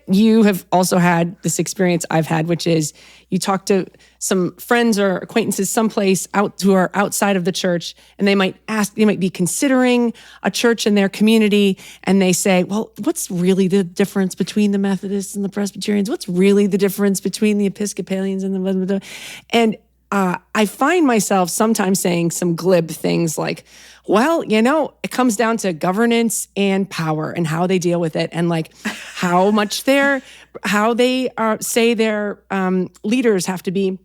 you have also had this experience I've had, which is you talk to some friends or acquaintances someplace out who are outside of the church, and they might be considering a church in their community, and they say, well, what's really the difference between the Methodists and the Presbyterians? What's really the difference between the Episcopalians and the blah, blah, blah? And I find myself sometimes saying some glib things like, well, it comes down to governance and power and how they deal with it, and like how they say their leaders have to be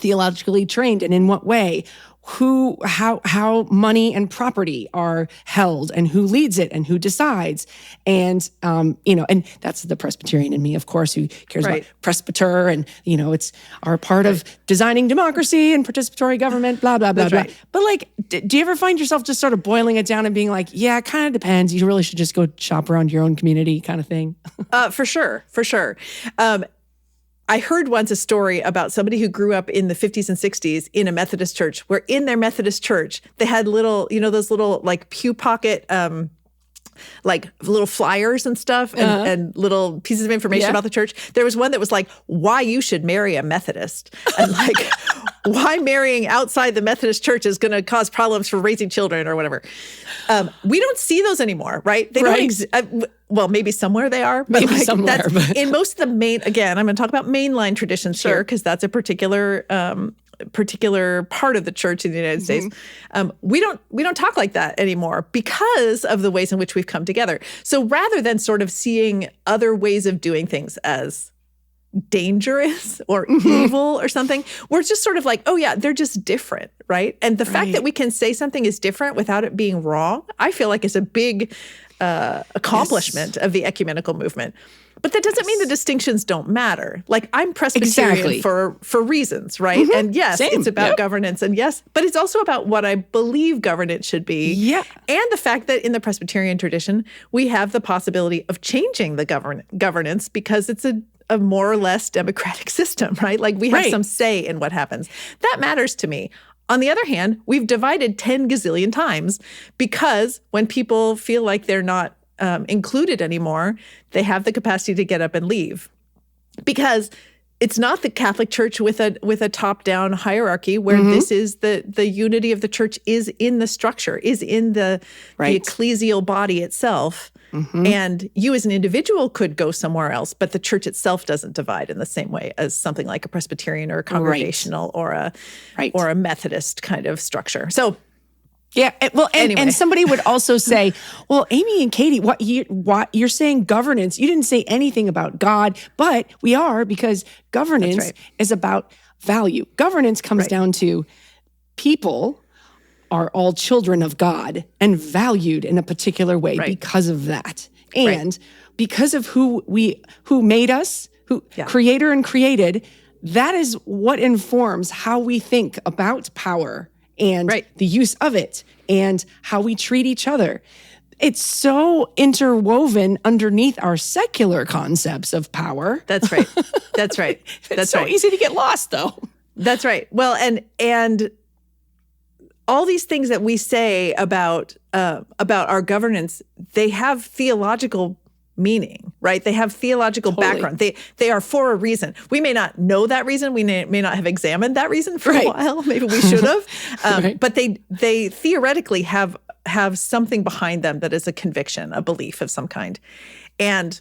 theologically trained and in what way, how money and property are held and who leads it and who decides. And, and that's the Presbyterian in me, of course, who cares about presbyter and, it's our part of designing democracy and participatory government, blah, blah, blah, blah. But like, do you ever find yourself just sort of boiling it down and being like, yeah, it kind of depends. You really should just go shop around your own community kind of thing? For sure. I heard once a story about somebody who grew up in the 50s and 60s in a Methodist church, where in their Methodist church, they had little, those little like pew pocket, like little flyers and stuff and little pieces of information about the church. There was one that was like, why you should marry a Methodist, and like why marrying outside the Methodist church is going to cause problems for raising children or whatever. We don't see those anymore, right? They don't well, maybe somewhere they are, but maybe somewhere, but in most of the again, I'm going to talk about mainline traditions here, because that's a particular part of the church in the United States. We don't talk like that anymore because of the ways in which we've come together. So rather than sort of seeing other ways of doing things as dangerous or evil or something, we're just sort of like, oh yeah, they're just different, right? And the fact that we can say something is different without it being wrong, I feel like is a big accomplishment of the ecumenical movement. But that doesn't mean the distinctions don't matter. Like, I'm Presbyterian for reasons, right? And yes, it's about governance, and yes, but it's also about what I believe governance should be. Yeah. And the fact that in the Presbyterian tradition, we have the possibility of changing the governance because it's a more or less democratic system, right? Like, we have some say in what happens. That matters to me. On the other hand, we've divided 10 gazillion times because when people feel like they're not included anymore, they have the capacity to get up and leave. Because it's not the Catholic Church with a top-down hierarchy where this is the unity of the church is in the structure, is in the ecclesial body itself. And you as an individual could go somewhere else, but the church itself doesn't divide in the same way as something like a Presbyterian or a Congregational or a Methodist kind of structure. So yeah, well, and somebody would also say, well, Aimee and Katie, what you're saying governance, you didn't say anything about God, but we are, because governance is about value. Governance comes down to people are all children of God and valued in a particular way because of that. And because of who made us, creator and created, that is what informs how we think about power and the use of it and how we treat each other. It's so interwoven underneath our secular concepts of power. That's right. That's right. It's so easy to get lost, though. That's right. Well, and all these things that we say about our governance, they have theological meaning, right? They have theological background. They are for a reason. We may not know that reason. We may not have examined that reason for a while. Maybe we should have. But they theoretically have something behind them that is a conviction, a belief of some kind. And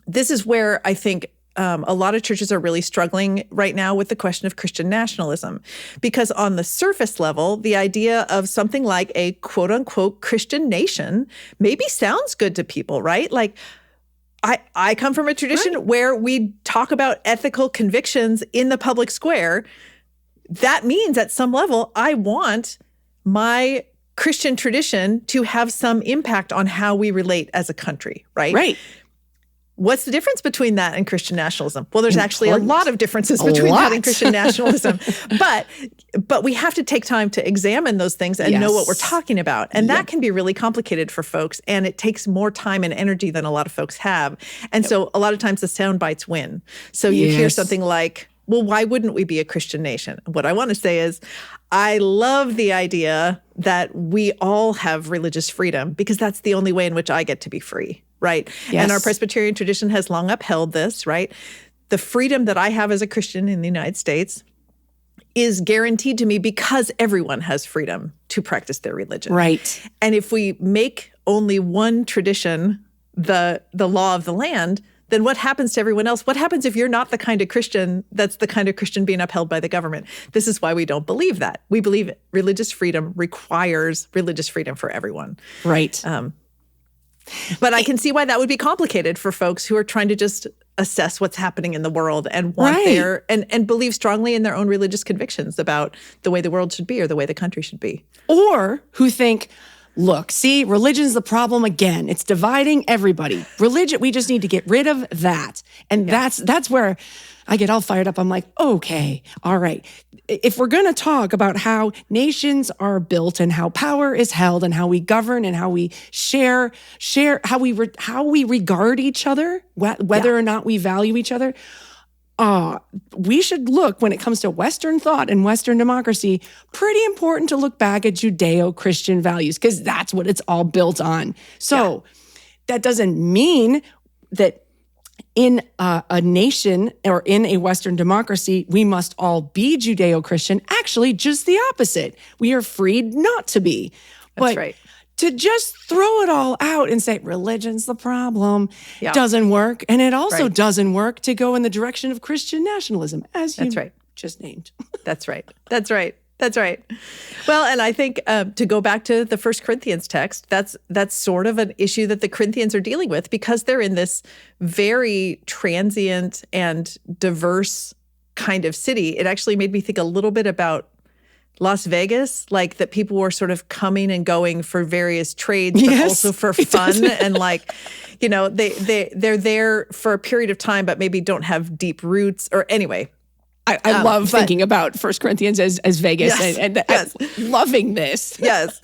this is where I think a lot of churches are really struggling right now with the question of Christian nationalism, because on the surface level, the idea of something like a quote unquote Christian nation maybe sounds good to people, right? Like, I come from a tradition where we talk about ethical convictions in the public square. That means at some level, I want my Christian tradition to have some impact on how we relate as a country, right? Right. What's the difference between that and Christian nationalism? Well, there's actually a lot of differences between that and Christian nationalism. But we have to take time to examine those things and know what we're talking about. And that can be really complicated for folks. And it takes more time and energy than a lot of folks have. And so a lot of times the sound bites win. So you hear something like, well, why wouldn't we be a Christian nation? What I want to say is, I love the idea that we all have religious freedom because that's the only way in which I get to be free. right? Yes. And our Presbyterian tradition has long upheld this, right? The freedom that I have as a Christian in the United States is guaranteed to me because everyone has freedom to practice their religion. Right. And if we make only one tradition the law of the land, then what happens to everyone else? What happens if you're not the kind of Christian that's the kind of Christian being upheld by the government? This is why we don't believe that. We believe religious freedom requires religious freedom for everyone. Right. But I can see why that would be complicated for folks who are trying to just assess what's happening in the world and want their and believe strongly in their own religious convictions about the way the world should be or the way the country should be. Or who think, look, see, religion's the problem again. It's dividing everybody. Religion, we just need to get rid of that. And that's where I get all fired up. I'm like, okay, all right. If we're going to talk about how nations are built and how power is held and how we govern and how we share how we regard each other, whether or not we value each other, we should look, when it comes to Western thought and Western democracy, pretty important to look back at Judeo-Christian values because that's what it's all built on. So that doesn't mean that in a nation or in a Western democracy, we must all be Judeo-Christian. Actually, just the opposite. We are freed not to be. That's right. To just throw it all out and say religion's the problem doesn't work. And it also doesn't work to go in the direction of Christian nationalism, as you just named. That's right. That's right. That's right. Well, and I think to go back to the First Corinthians text, that's sort of an issue that the Corinthians are dealing with because they're in this very transient and diverse kind of city. It actually made me think a little bit about Las Vegas, like that people were sort of coming and going for various trades, but also for fun. And like, you know, they're there for a period of time, but maybe don't have deep roots or anyway. I love thinking about 1 Corinthians as Vegas and loving this. Yes.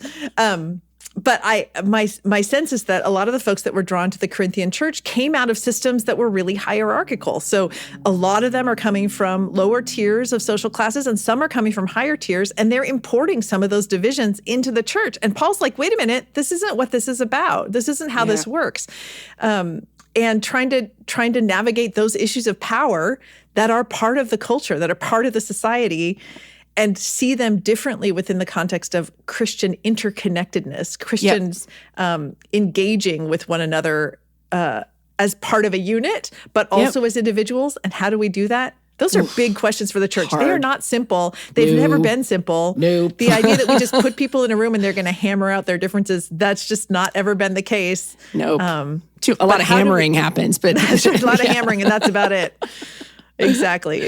But my sense is that a lot of the folks that were drawn to the Corinthian church came out of systems that were really hierarchical. So a lot of them are coming from lower tiers of social classes and some are coming from higher tiers, and they're importing some of those divisions into the church. And Paul's like, wait a minute, this isn't what this is about. This isn't how this works. And trying to navigate those issues of power that are part of the culture, that are part of the society, and see them differently within the context of Christian interconnectedness, Christians engaging with one another as part of a unit, but also as individuals. And how do we do that? Those are big questions for the church. Hard. They are not simple. They've never been simple. Nope. The idea that we just put people in a room and they're going to hammer out their differences, that's just not ever been the case. Nope. A lot of hammering happens, but a lot of hammering, and that's about it. Exactly.